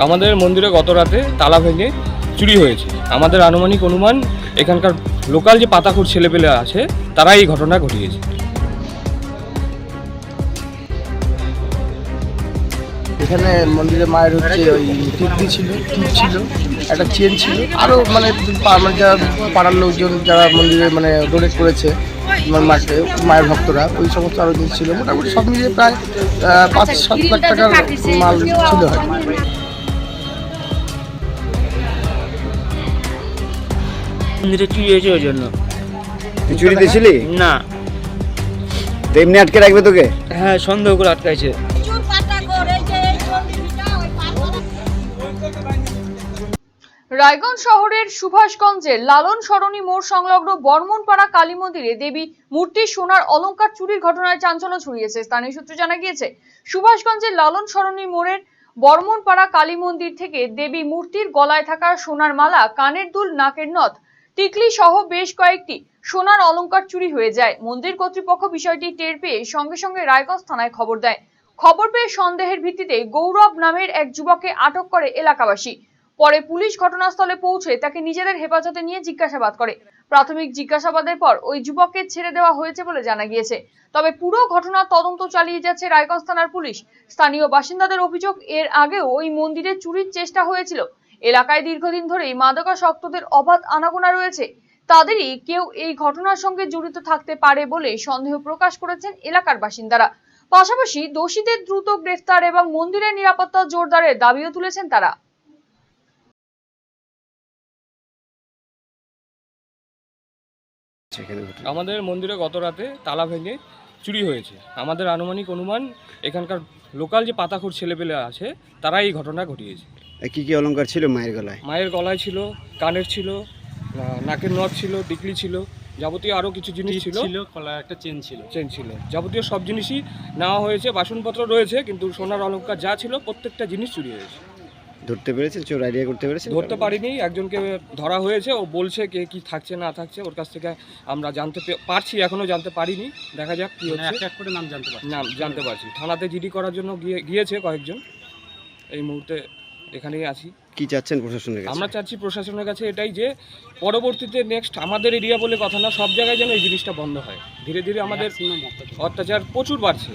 আমাদের মন্দিরে গত রাতে তালা ভেঙে চুরি হয়েছে। আমাদের আনুমানিক অনুমান এখানকার লোকাল যে পাতাখোর ছেলেপেলে আছে তারা এই ঘটনা ঘটিয়েছে। এখানে মন্দিরে মায়ের হচ্ছে ওই টিপি ছিল, টিপ ছিল, একটা চেন ছিল, আরও মানে যারা পাড়ার লোকজন যারা মন্দিরে মানে ডোনেট করেছে মাকে, মায়ের ভক্তরা, ওই সমস্ত আরও জিনিস ছিল। মোটামুটি সব মিলিয়ে প্রায় 5-7 লাখ টাকার মাল ছিল হয়। মন্দিরে চুরি হয়েছে ওই জন্য। তুই চুরিতে ছিলি না, তো এমনি আটকে রাখবে তোকে? হ্যাঁ, সন্দেহ করে আটকাইছে। রায়গঞ্জ শহরের সুভাষগঞ্জের লালন সরণি মোড় সংলগ্ন বর্মনপাড়া কালী মন্দিরে দেবী মূর্তির সোনার অলংকার চুরির ঘটনায় চাঞ্চল্য ছড়িয়েছে। স্থানীয় সূত্রে জানা গিয়েছে, সুভাষগঞ্জের লালন সরণি মোড়ের বর্মনপাড়া কালী মন্দির থেকে দেবী মূর্তির গলায় থাকা সোনার মালা, কানের দুল, নাকের নথ, টিকলি সহ বেশ কয়েকটি সোনার অলংকার চুরি হয়ে যায়। মন্দির কর্তৃপক্ষ বিষয়টি টের পেয়ে সঙ্গে সঙ্গে রায়গঞ্জ থানায় খবর দেয়। খবর পেয়ে সন্দেহের ভিত্তিতে গৌরব নামের এক যুবককে আটক করে এলাকাবাসী। পরে পুলিশ ঘটনাস্থলে পৌঁছে তাকে নিজেদের হেফাজতে নিয়ে জিজ্ঞাসাবাদ করে। প্রাথমিক জিজ্ঞাসাবাদের পর ওই যুবককে ছেড়ে দেওয়া হয়েছে বলে জানা গিয়েছে। তবে পুরো ঘটনার তদন্ত চালিয়ে যাচ্ছে রায়গঞ্জ থানার পুলিশ। স্থানীয় বাসিন্দাদের অভিযোগ, এর আগেও ওই মন্দিরে চুরির চেষ্টা হয়েছিল। এলাকায় দীর্ঘদিন ধরেই মাদকাসক্তদের অবাধ আনাগোনা রয়েছে। তাদেরই কেউ এই ঘটনার সঙ্গে জড়িত থাকতে পারে বলে সন্দেহ প্রকাশ করেছেন এলাকার বাসিন্দারা। পাশাপাশি দোষীদের দ্রুত গ্রেফতার এবং মন্দিরের নিরাপত্তা জোরদারের দাবিও তুলেছেন তারা। আমাদের মন্দিরে গত রাতে তালা ভেঙে চুরি হয়েছে। আমাদের আনুমানিক অনুমান এখানকার লোকাল যে পাতাখোর ছেলেপেলে আছে তারা এই ঘটনা ঘটিয়েছে। কি কি অলংকার ছিল মায়ের গলায়? মায়ের গলায় ছিল, কানের ছিল, নাকের নথ ছিল, টিকলি ছিল, যাবতীয় আরও কিছু জিনিস ছিল, গলায় একটা চেন ছিল, যাবতীয় সব জিনিসই নেওয়া হয়েছে। বাসনপত্র রয়েছে, কিন্তু সোনার অলংকার যা ছিল প্রত্যেকটা জিনিস চুরি হয়েছে। ধরতে পেরেছেন? চোর আইডিয়া করতে পেরেছেন? ধরতে পারিনি, একজনকে ধরা হয়েছে। ও বলছে কে কি থাকছে না থাকছে, ওর কাছ থেকে আমরা জানতে পারছি, এখনো জানতে পারিনি। দেখা যাক কি হচ্ছে। এক করে নাম জানতে পারছি। থানাতে জিডি করার জন্য গিয়েছে কয়েকজন। এই মুহূর্তে এখানেই আছি। কি চাচ্ছেন প্রশাসনের কাছে? আমরা চাচ্ছি প্রশাসনের কাছে এটাই যে পরবর্তীতে নেক্সট আমাদের এরিয়া বলে কথা না, সব জায়গায় যেন এই জিনিসটা বন্ধ হয়। ধীরে ধীরে আমাদের অত্যাচার প্রচুর বাড়ছে।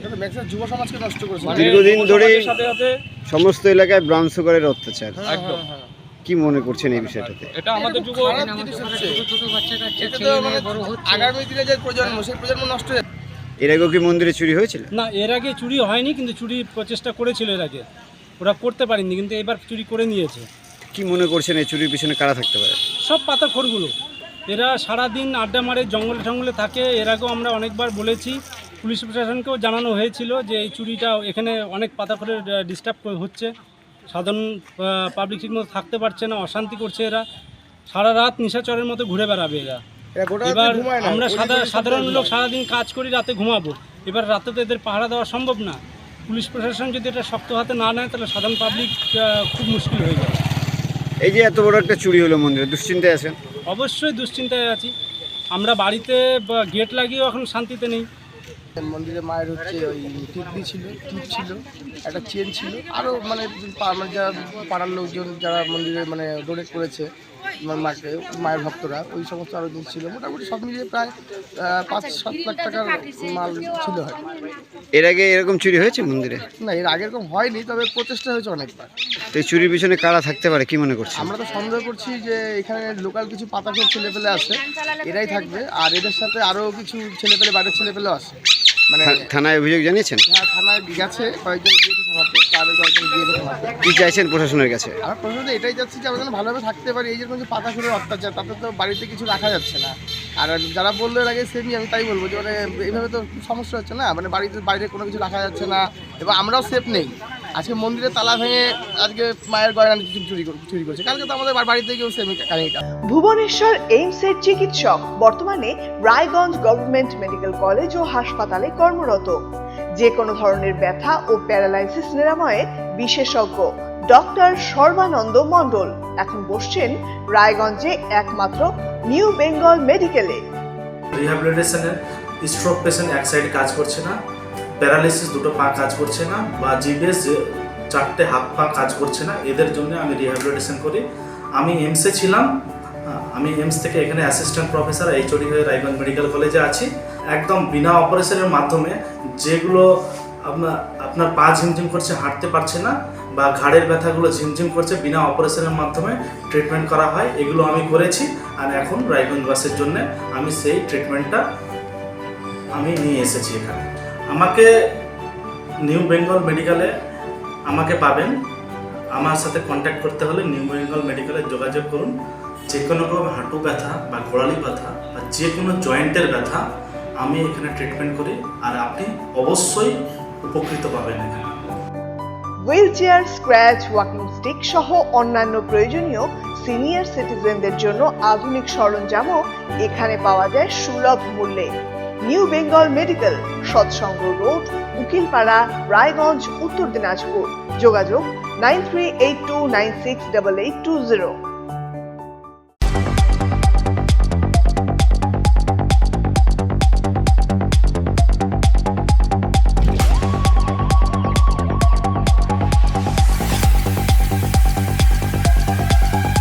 যুব সমাজকে নষ্ট করেছে। দীর্ঘদিন ধরে সাথে সাথে সমস্ত এলাকায় ব্রাউন সুগারের অত্যাচার। একদম। কি মনে করছেন এই বিষয়টাতে? এটা আমাদের যুব আগামী দিনে যে প্রজন্ম, সেই প্রজন্ম নষ্ট হয়ে যাচ্ছে। এর আগেও কি মন্দিরে চুরি হয়েছিল? না, এর আগে চুরি হয়নি, কিন্তু চুরি প্রচেষ্টা করেছিল এর আগে। ওরা করতে পারেনি, কিন্তু এবার চুরি করে নিয়েছে। কি মনে করছেন এই চুরির পিছনে কারা থাকতে পারে? সব পাতাখোরগুলো, এরা সারাদিন আড্ডা মারে, জঙ্গলে টঙ্গলে থাকে। এর আগেও আমরা অনেকবার বলেছি, পুলিশ প্রশাসনকেও জানানো হয়েছিল যে এই চুরিটা এখানে অনেক পাতাখোরের ডিস্টার্ব হচ্ছে। সাধারণ পাবলিক ঠিক মতো থাকতে পারছে না, অশান্তি করছে। এরা সারা রাত নিশাচরের মতো ঘুরে বেড়াবে এরা। এবার আমরা সাধারণ লোক সারাদিন কাজ করি, রাতে ঘুমাবো। এবার রাতে তো এদের পাহারা দেওয়া সম্ভব না। পুলিশ প্রশাসন যদি এটা শক্ত হাতে না নেয়, তাহলে সাধারণ পাবলিক খুব মুশকিল হয়ে যাবে। এই যে এত বড় একটা চুরি হলো মন্দিরে, দুশ্চিন্তায় আছেন? অবশ্যই দুশ্চিন্তায় আছি। আমরা বাড়িতে গেট লাগিয়েও এখন শান্তিতে নেই। মন্দিরে মায়ের হচ্ছে ওই টিপি ছিল, টিপ ছিল, একটা চেন ছিল, আরও মানে যারা পাড়ার লোকজন যারা মন্দিরে মানে ডোনেট করেছে মাকে, মায়ের ভক্তরা, ওই সমস্ত আরও জিনিস ছিল। মোটামুটি সব মিলিয়ে প্রায় 5-7 লাখ টাকার মাল ছিল হয়। এর আগে এরকম চুরি হয়েছে মন্দিরে? না, এর আগে এরকম হয়নি, তবে প্রচেষ্টা হয়েছে অনেকবার। তো এই চুরির পিছনে কারা থাকতে পারে কি মনে করছেন? আমরা তো সন্দেহ করছি যে এখানে লোকাল কিছু পাতাখোর ছেলেপেলে আছে, এরাই থাকবে। আর এদের সাথে আরও কিছু ছেলেপেলে, বাইরের ছেলেপেলেও আছে। মানে থানায় অভিযোগ জানিয়েছেন? হ্যাঁ, থানায় গেছে, কয়েকজন গিয়েছে থানাতে, তাদের কয়েকজন গিয়েছে থানাতে। কি চাইছেন প্রশাসনের কাছে? আমরা প্রশাসনে এটাই চাচ্ছি যে আমরা যেন ভালোভাবে থাকতে পারি। এই যে কোনো পাতাখোরের অত্যাচার, তাতে তো বাড়িতে কিছু রাখা যাচ্ছে না। আর যারা বললো এর আগে সেমই আমি তাই বলবো যে মানে এইভাবে তো সমস্যা হচ্ছে না। মানে বাড়িতে বাইরে কোনো কিছু রাখা যাচ্ছে না, এবং আমরাও সেফ নেই। আজকে মন্দিরে তালা ভেঙে আজকে মায়ের গয়না চুরি করছে, কালকে তো আমাদের বাড়িতে গিয়েও সেম কাহিনীটা। ভুবনেশ্বর এইমসের চিকিৎসক বর্তমানে রায়গঞ্জ গভর্নমেন্ট মেডিকেল কলেজ ও হাসপাতালে কর্মরত। যে কোনো ধরনের ব্যথা ও প্যারালাইসিস নিরাময়ে বিশেষজ্ঞ ডক্টর সর্বানন্দ মণ্ডল এখন বসছেন রায়গঞ্জে একমাত্র নিউ বেঙ্গল মেডিকেলে। রিহ্যাবিলিটেশনের স্ট্রোক পেশেন্ট এক সাইডে কাজ করছে না, প্যারালাইসিস দুটো পা কাজ করছে না, বা জিপিএস চারটে হাত পা কাজ করছে না, এদের জন্য আমি রিহ্যাবিলিটেশন করি। আমি এইমসে ছিলাম, আমি এইমস থেকে এখানে অ্যাসিস্ট্যান্ট প্রফেসর এইচওডি হয়ে রায়গঞ্জ মেডিকেল কলেজে আছি। একদম বিনা অপারেশনের মাধ্যমে যেগুলো আপনার পা ঝিমঝিম করছে, হাঁটতে পারছে না, বা ঘাড়ের ব্যথাগুলো ঝিমঝিম করছে, বিনা অপারেশনের মাধ্যমে ট্রিটমেন্ট করা হয়। এগুলো আমি করেছি, আর এখন রায়গঞ্জবাসীর জন্য আমি সেই ট্রিটমেন্টটা আমি নিয়ে এসেছি এখানে। আমাকে নিউ বেঙ্গল মেডিকেলে আমাকে পাবেন। আমার সাথে কন্ট্যাক্ট করতে হলে নিউ বেঙ্গল মেডিকেলে যোগাযোগ করুন। যে কোনো রকম হাঁটু ব্যথা বা গোড়ালি ব্যথা বা যে কোনো জয়েন্টের ব্যথা আমি এখানে ট্রিটমেন্ট করি, আর আপনি অবশ্যই উপকৃত পাবেন এখানে। Wheel chair, scratch, walking stick সহ অন্যান্য প্রয়োজনীয় সিনিয়র সিটিজেনদের জন্য আধুনিক সরঞ্জামও এখানে পাওয়া যায় সুলভ মূল্যে। নিউ বেঙ্গল মেডিকেল, সৎসঙ্গ রোড, উকিলপাড়া, রায়গঞ্জ, উত্তর দিনাজপুর। যোগাযোগ 9382968820।